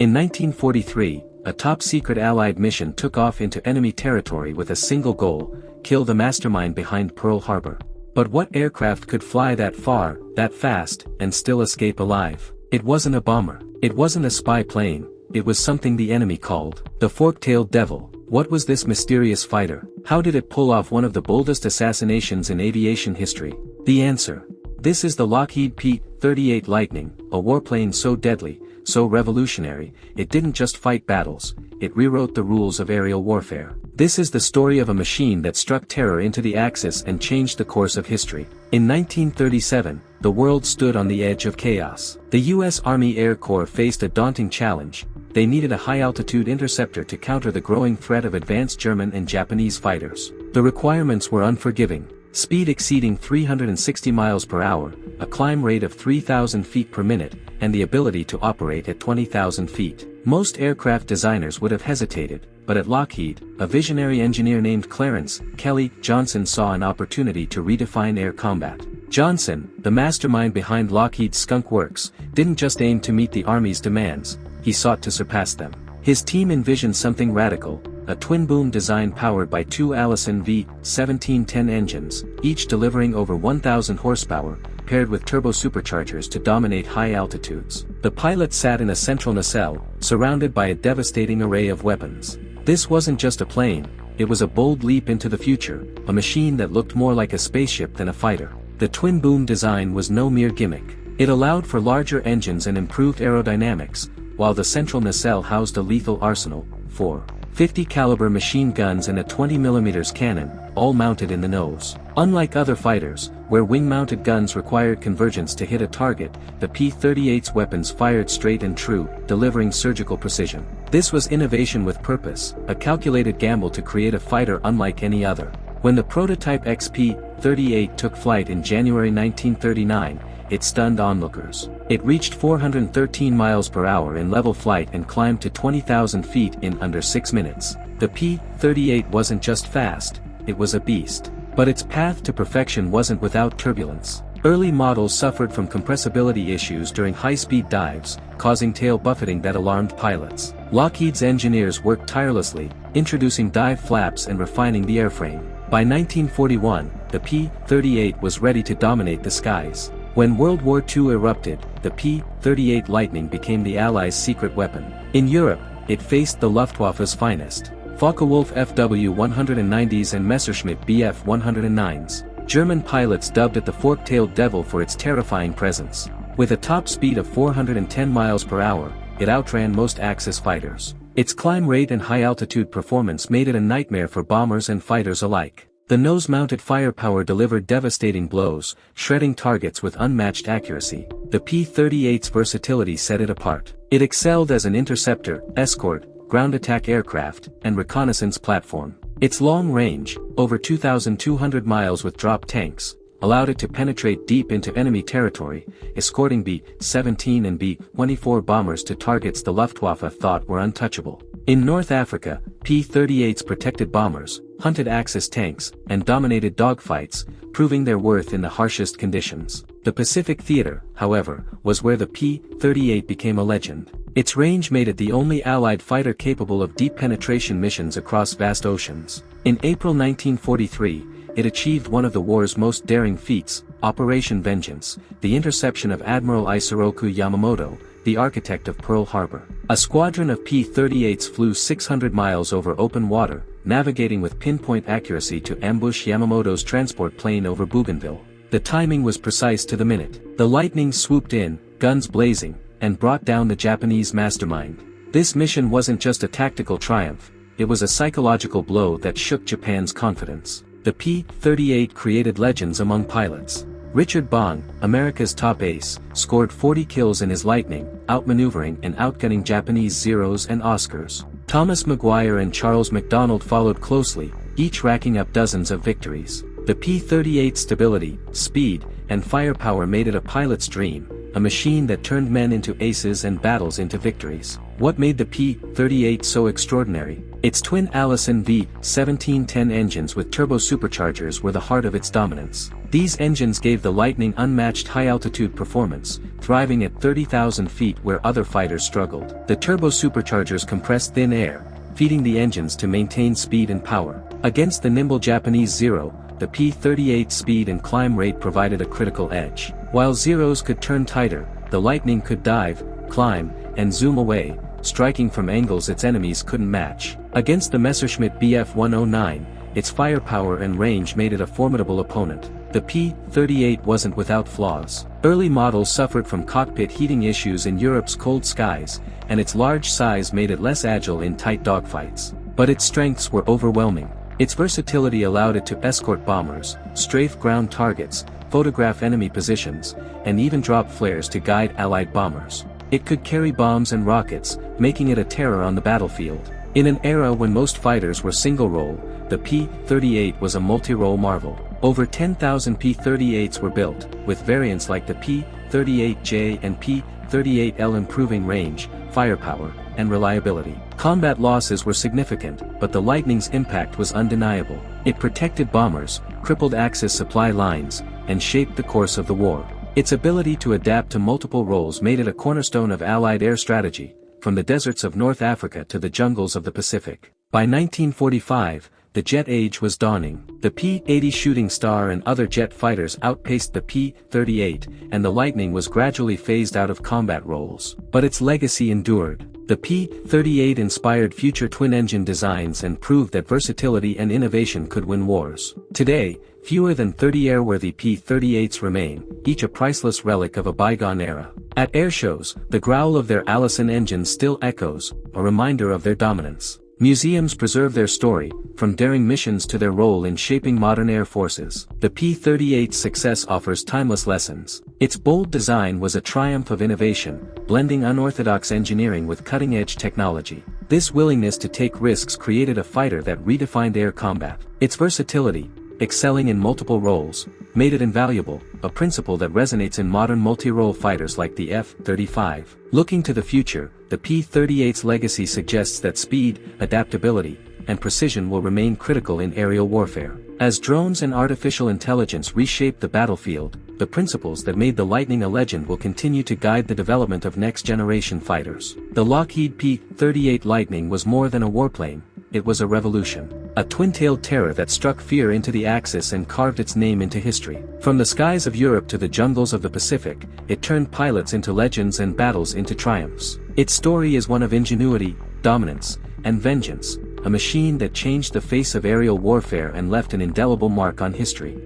In 1943, a top-secret Allied mission took off into enemy territory with a single goal: kill the mastermind behind Pearl Harbor. But what aircraft could fly that far, that fast, and still escape alive? It wasn't a bomber. It wasn't a spy plane. It was something the enemy called the fork-tailed devil. What was this mysterious fighter? How did it pull off one of the boldest assassinations in aviation history? The answer. This is the Lockheed P-38 Lightning, a warplane so deadly, so revolutionary, it didn't just fight battles, it rewrote the rules of aerial warfare. This is the story of a machine that struck terror into the Axis and changed the course of history. In 1937, the world stood on the edge of chaos. The U.S. Army Air Corps faced a daunting challenge. They needed a high-altitude interceptor to counter the growing threat of advanced German and Japanese fighters. The requirements were unforgiving. Speed exceeding 360 miles per hour, a climb rate of 3,000 feet per minute, and the ability to operate at 20,000 feet. Most aircraft designers would have hesitated, but at Lockheed, a visionary engineer named Clarence Kelly Johnson saw an opportunity to redefine air combat. Johnson, the mastermind behind Lockheed's Skunk Works, didn't just aim to meet the Army's demands, he sought to surpass them. His team envisioned something radical: a twin-boom design powered by two Allison V1710 engines, each delivering over 1,000 horsepower, paired with turbo superchargers to dominate high altitudes. The pilot sat in a central nacelle, surrounded by a devastating array of weapons. This wasn't just a plane, it was a bold leap into the future, a machine that looked more like a spaceship than a fighter. The twin-boom design was no mere gimmick. It allowed for larger engines and improved aerodynamics, while the central nacelle housed a lethal arsenal: 4 .50 caliber machine guns and a 20mm cannon, all mounted in the nose. Unlike other fighters, where wing-mounted guns required convergence to hit a target, the P-38's weapons fired straight and true, delivering surgical precision. This was innovation with purpose, a calculated gamble to create a fighter unlike any other. When the prototype XP-38 took flight in January 1939, it stunned onlookers. It reached 413 miles per hour in level flight and climbed to 20,000 feet in under 6 minutes. The P-38 wasn't just fast, it was a beast. But its path to perfection wasn't without turbulence. Early models suffered from compressibility issues during high-speed dives, causing tail buffeting that alarmed pilots. Lockheed's engineers worked tirelessly, introducing dive flaps and refining the airframe. By 1941, the P-38 was ready to dominate the skies. When World War II erupted, the P-38 Lightning became the Allies' secret weapon. In Europe, it faced the Luftwaffe's finest: Focke-Wulf FW-190s and Messerschmitt Bf-109s. German pilots dubbed it the fork-tailed devil for its terrifying presence. With a top speed of 410 miles per hour, it outran most Axis fighters. Its climb rate and high-altitude performance made it a nightmare for bombers and fighters alike. The nose-mounted firepower delivered devastating blows, shredding targets with unmatched accuracy. The P-38's versatility set it apart. It excelled as an interceptor, escort, ground attack aircraft, and reconnaissance platform. Its long range, over 2,200 miles with drop tanks, allowed it to penetrate deep into enemy territory, escorting B-17 and B-24 bombers to targets the Luftwaffe thought were untouchable. In North Africa, P-38s protected bombers, hunted Axis tanks, and dominated dogfights, proving their worth in the harshest conditions. The Pacific Theater, however, was where the P-38 became a legend. Its range made it the only Allied fighter capable of deep penetration missions across vast oceans. In April 1943, it achieved one of the war's most daring feats, Operation Vengeance, the interception of Admiral Isoroku Yamamoto, the architect of Pearl Harbor. A squadron of P-38s flew 600 miles over open water, navigating with pinpoint accuracy to ambush Yamamoto's transport plane over Bougainville. The timing was precise to the minute. The Lightning swooped in, guns blazing, and brought down the Japanese mastermind. This mission wasn't just a tactical triumph, it was a psychological blow that shook Japan's confidence. The P-38 created legends among pilots. Richard Bong, America's top ace, scored 40 kills in his Lightning, outmaneuvering and outgunning Japanese Zeros and Oscars. Thomas Maguire and Charles McDonald followed closely, each racking up dozens of victories. The P-38's stability, speed, and firepower made it a pilot's dream, a machine that turned men into aces and battles into victories. What made the P-38 so extraordinary? Its twin Allison V1710 engines with turbo superchargers were the heart of its dominance. These engines gave the Lightning unmatched high-altitude performance, thriving at 30,000 feet where other fighters struggled. The turbo superchargers compressed thin air, feeding the engines to maintain speed and power. Against the nimble Japanese Zero, the P-38's speed and climb rate provided a critical edge. While Zeros could turn tighter, the Lightning could dive, climb, and zoom away, striking from angles its enemies couldn't match. Against the Messerschmitt Bf-109, its firepower and range made it a formidable opponent. The P-38 wasn't without flaws. Early models suffered from cockpit heating issues in Europe's cold skies, and its large size made it less agile in tight dogfights. But its strengths were overwhelming. Its versatility allowed it to escort bombers, strafe ground targets, photograph enemy positions, and even drop flares to guide Allied bombers. It could carry bombs and rockets, making it a terror on the battlefield. In an era when most fighters were single-role, the P-38 was a multi-role marvel. Over 10,000 P-38s were built, with variants like the P-38J and P-38L improving range, firepower, and reliability. Combat losses were significant, but the Lightning's impact was undeniable. It protected bombers, crippled Axis supply lines, and shaped the course of the war. Its ability to adapt to multiple roles made it a cornerstone of Allied air strategy, from the deserts of North Africa to the jungles of the Pacific. By 1945, the jet age was dawning. The P-80 Shooting Star and other jet fighters outpaced the P-38, and the Lightning was gradually phased out of combat roles. But its legacy endured. The P-38 inspired future twin-engine designs and proved that versatility and innovation could win wars. Today, fewer than 30 airworthy P-38s remain, each a priceless relic of a bygone era. At airshows, the growl of their Allison engines still echoes, a reminder of their dominance. Museums preserve their story, from daring missions to their role in shaping modern air forces. The P-38's success offers timeless lessons. Its bold design was a triumph of innovation, blending unorthodox engineering with cutting-edge technology. This willingness to take risks created a fighter that redefined air combat. Its versatility, excelling in multiple roles, made it invaluable, a principle that resonates in modern multi-role fighters like the F-35. Looking to the future, the P-38's legacy suggests that speed, adaptability, and precision will remain critical in aerial warfare. As drones and artificial intelligence reshape the battlefield, the principles that made the Lightning a legend will continue to guide the development of next-generation fighters. The Lockheed P-38 Lightning was more than a warplane, it was a revolution. A twin-tailed terror that struck fear into the Axis and carved its name into history. From the skies of Europe to the jungles of the Pacific, it turned pilots into legends and battles into triumphs. Its story is one of ingenuity, dominance, and vengeance, a machine that changed the face of aerial warfare and left an indelible mark on history.